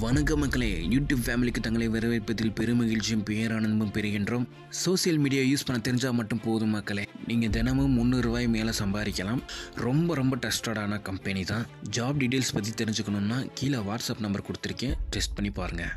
வணக்க மக்களே, யூடியூப் ஃபேமிலிக்கு தங்களை வரவேற்பதில் பெருமகிழ்ச்சியும் பேரானந்தமும் பெறுகின்றோம். சோசியல் மீடியா யூஸ் பண்ண தெரிஞ்சால் மட்டும் போதும் மக்களே. நீங்கள் தினமும் 300 ரூபாய் மேலே சம்பாதிக்கலாம். ரொம்ப ட்ரஸ்டடான கம்பெனி தான். ஜாப் டீட்டெயில்ஸ் பற்றி தெரிஞ்சுக்கணுன்னா கீழே வாட்ஸ்அப் நம்பர் கொடுத்துருக்கேன், டெஸ்ட் பண்ணி பாருங்கள்.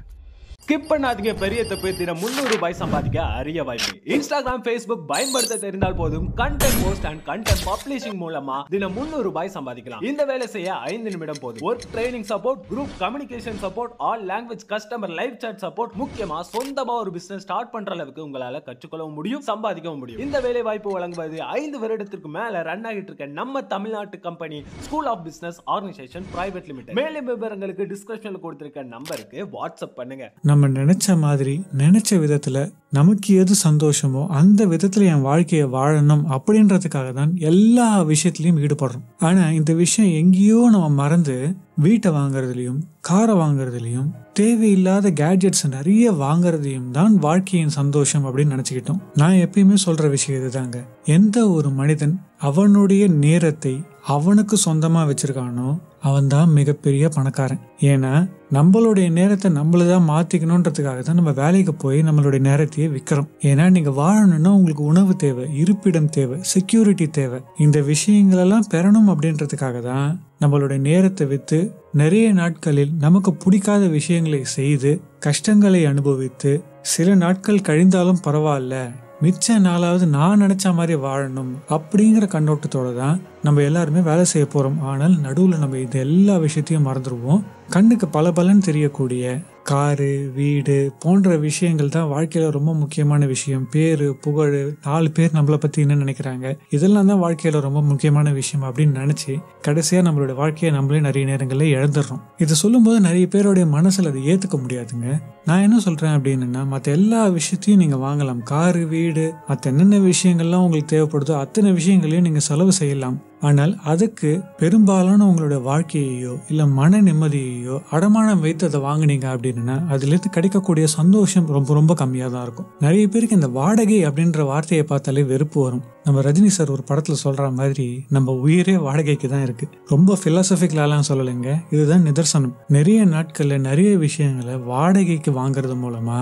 ஸ்கிப் பண்ணாதீங்க. பெரிய தப்பு. தினம் 300 ரூபாய் சம்பாதிக்க அரிய வாய்ப்பு. இன்ஸ்டாகிராம், ஃபேஸ்புக் பயன்படுத்த தெரிந்தால் போதும். Content post and content publishing மூலமா தினம் 300 ரூபாய் சம்பாதிக்கலாம். இந்த வேலை செய்ய 5 நிமிடம் போதும். Work training support, group communication support, all language customer live chat support. முக்கியமா சொந்தமா ஒரு பிசினஸ் ஸ்டார்ட் பண்ற அளவுக்கு உங்களால கற்றுக்கொள்ளவும் முடியும், சம்பாதிக்கவும் முடியும். இந்த வேலை வாய்ப்பு வழங்குவது 5 வருடத்திற்கு மேல ரன் ஆகிட்டு இருக்க நம்ம தமிழ்நாட்டு company school of business organisation private limited. மேலும் விவரங்களுக்கு டிஸ்கிரிப்ஷன்ல கொடுத்திருக்க நம்பருக்கு வாட்ஸ்அப் பண்ணுங்க. நம்ம நினைச்ச மாதிரி நினைச்ச விதத்துல நமக்கு எது சந்தோஷமோ அந்த விதத்துல என் வாழ்க்கையை வாழணும் அப்படின்றதுக்காக தான் எல்லா விஷயத்திலையும் ஈடுபடுறோம். ஆனா இந்த விஷயம் எங்கேயோ நம்ம மறந்து வீட்டை வாங்குறதுலயும் காரை வாங்குறதுலயும் தேவையில்லாத கேட்ஜெட்ஸ் நிறைய வாங்குறதையும் தான் வாழ்க்கையின் சந்தோஷம் அப்படின்னு நினைச்சுக்கிட்டோம். நான் எப்பயுமே சொல்ற விஷயம் இதுதாங்க. எந்த ஒரு மனிதன் அவனுடைய நேரத்தை அவனுக்கு சொந்தமா வச்சிருக்கானோ அவன் தான் மிகப்பெரிய பணக்காரன். ஏன்னா நம்மளுடைய நேரத்தை நம்மளதான் மாத்திக்கணும்ன்றதுக்காக தான் நம்ம வேலைக்கு போய் நம்மளுடைய நேரத்தையே விற்கிறோம். ஏன்னா நீங்க வாழணும்னா உங்களுக்கு உணவு தேவை, இருப்பிடம் தேவை, செக்யூரிட்டி தேவை. இந்த விஷயங்களெல்லாம் பெறணும் அப்படின்றதுக்காக தான் நம்மளுடைய நேரத்தை வித்து நிறைய நாட்களில் நமக்கு பிடிக்காத விஷயங்களை செய்து கஷ்டங்களை அனுபவித்து சில நாட்கள் கழிந்தாலும் பரவாயில்ல, மிச்ச நாளாவது நான் நினைச்ச மாதிரி வாழணும் அப்படிங்கிற கண்ணோட்டத்தோட தான் நம்ம எல்லாருமே வேலை செய்ய போறோம். ஆனால் நடுவில் நம்ம இது எல்லா விஷயத்தையும் மறந்துடுவோம். கண்ணுக்கு பலன்னு தெரியக்கூடிய காரு, வீடு போன்ற விஷயங்கள் தான் வாழ்க்கையில ரொம்ப முக்கியமான விஷயம். பேரு, புகழ், 4 பேர் நம்மளை பத்தி என்ன நினைக்கிறாங்க, இதெல்லாம் தான் வாழ்க்கையில ரொம்ப முக்கியமான விஷயம் அப்படின்னு நினைச்சு கடைசியா நம்மளோட வாழ்க்கையை நம்மளே நிறைய நேரங்கள்ல இழந்துடுறோம். இதை சொல்லும் போது நிறைய பேருடைய மனசுல அதை ஏத்துக்க முடியாதுங்க. நான் என்ன சொல்றேன் அப்படின்னா, மற்ற எல்லா விஷயத்தையும் நீங்க வாங்கலாம். காரு, வீடு, மற்ற என்னென்ன விஷயங்கள்லாம் உங்களுக்கு தேவைப்படுதோ அத்தனை விஷயங்களையும் நீங்க செலவு செய்யலாம். ஆனால் அதுக்கு பெரும்பாலான உங்களோட வாழ்க்கையையோ இல்ல மன நிம்மதியையோ அடமானம் வைத்து அதை வாங்கினீங்க அப்படின்னா அதுல இருந்து கிடைக்கக்கூடிய சந்தோஷம் ரொம்ப கம்மியா தான் இருக்கும். நிறைய பேருக்கு இந்த வாடகை அப்படின்ற வார்த்தையை பார்த்தாலே வெறுப்பு வரும். நம்ம ரஜினி சார் ஒரு படத்துல சொல்ற மாதிரி நம்ம உயிரே வாடகைக்கு தான் இருக்கு. ரொம்ப பிலாசபிக்கலாலாம் சொல்லலைங்க, இதுதான் நிதர்சனம். நிறைய நாட்கள்ல நிறைய விஷயங்களை வாடகைக்கு வாங்குறது மூலமா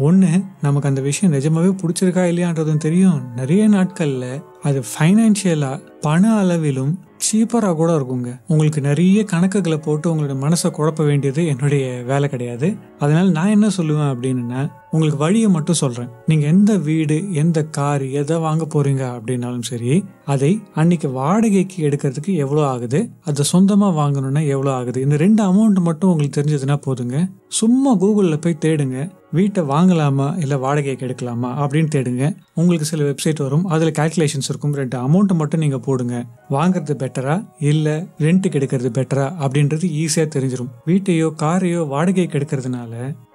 ஒண்ணு நமக்கு அந்த விஷயம் நிஜமாவே பிடிச்சிருக்கா இல்லையான்றதும் தெரியும். நிறைய நாட்கள்ல அது ஃபைனான்சியலா பண அளவிலும் சீப்பரா கூட இருக்குங்க. உங்களுக்கு நிறைய கணக்குகளை போட்டு உங்களோட மனசை குழப்ப வேண்டியது என்னுடைய வேலை கிடையாது. அதனால நான் என்ன சொல்லுவேன் அப்படின்னா, உங்களுக்கு வழியை மட்டும் சொல்றேன். நீங்க எந்த வீடு, எந்த கார், எதை வாங்க போறீங்க அப்படின்னாலும் சரி, அதை அன்னைக்கு வாடகைக்கு எடுக்கிறதுக்கு எவ்வளவு ஆகுது, அதை சொந்தமா வாங்கணும்னா எவ்வளவு ஆகுது, இந்த 2 அமௌண்ட் மட்டும் உங்களுக்கு தெரிஞ்சதுன்னா போதுங்க. சும்மா கூகுள்ல போய் தேடுங்க, வீட்டை வாங்கலாமா இல்ல வாடகைக்கு எடுக்கலாமா அப்படின்னு தேடுங்க. உங்களுக்கு சில வெப்சைட் வரும், அதுல கால்குலேஷன்ஸ் இருக்கும். 2 அமௌண்ட் மட்டும் நீங்க போடுங்க. வாங்குறது பெட்டரா இல்ல ரெண்ட்டுக்கு எடுக்கிறது பெட்டரா அப்படின்றது ஈஸியா தெரிஞ்சிடும். வீட்டையோ காரையோ வாடகைக்கு எடுக்கிறதுனால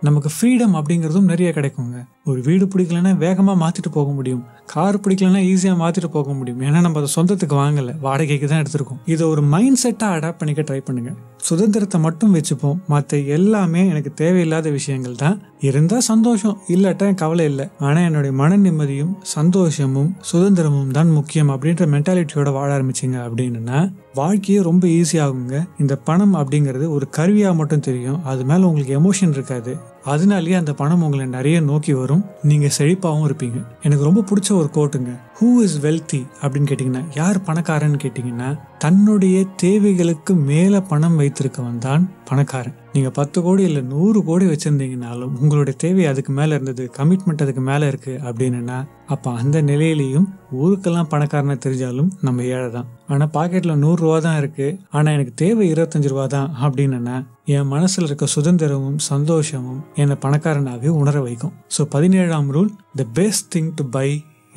நமக்கு ஃப்ரீடம் அப்படிங்கறதும் நிறைய கிடைக்குங்க. ஒரு வீடு பிடிக்கலன்னா வேகமா மாத்திட்டு போக முடியும், கார் பிடிக்கலன்னா ஈஸியா மாத்திட்டு போக முடியும். ஏன்னா நம்ம அதை சொந்தத்துக்கு வாங்கல, வாடகைக்கு தான் எடுத்திருக்கோம். இதை ஒரு மைண்ட் செட்டா அடாப்ட் பண்ணிக்க ட்ரை பண்ணுங்க. சுதந்திரத்தை மட்டும் வச்சுப்போம், மற்ற எல்லாமே எனக்கு தேவையில்லாத விஷயங்கள் தான். இருந்தா சந்தோஷம், இல்லாட்டா கவலை இல்லை. ஆனா என்னுடைய மன நிம்மதியும் சந்தோஷமும் சுதந்திரமும் தான் முக்கியம் அப்படின்ற மென்டாலிட்டியோட வாழ ஆரம்பிச்சிங்க அப்படின்னா வாழ்க்கையே ரொம்ப ஈஸியாகுங்க. இந்த பணம் அப்படிங்கிறது ஒரு கருவியா மட்டும் தெரியும், அது மேல உங்களுக்கு எமோஷன் இருக்காது. அதனாலேயே அந்த பணம் உங்களை நிறைய நோக்கி வரும், நீங்க செழிப்பாகவும் இருப்பீங்க. எனக்கு ரொம்ப பிடிச்ச ஒரு கோட்டுங்க. ஹூ இஸ் வெல்தி அப்படின்னு கேட்டீங்கன்னா, யார் பணக்காரன்னு கேட்டீங்கன்னா, தன்னுடைய தேவைகளுக்கு மேல பணம் வைத்திருக்கவன் தான் பணக்காரன். நீங்க 10 கோடி இல்ல 100 கோடி வச்சிருந்தீங்கன்னாலும் உங்களுடைய தேவை அதுக்கு மேல இருந்தது, கமிட்மெண்ட் அதுக்கு மேல இருக்கு அப்படின்னா அப்ப அந்த நிலையிலையும் ஊருக்கெல்லாம் பணக்காரனை தெரிஞ்சாலும் நம்ம ஏழை தான். ஆனா பாக்கெட்ல 100 ரூபா தான் இருக்கு, ஆனா எனக்கு தேவை 25 ரூபா தான் அப்படின்னா என் மனசுல இருக்க சுதந்திரமும் சந்தோஷமும் என்னை பணக்காரனாகவே உணர வைக்கும். ஸோ 17ஆம் rule, the best thing to buy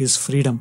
is freedom.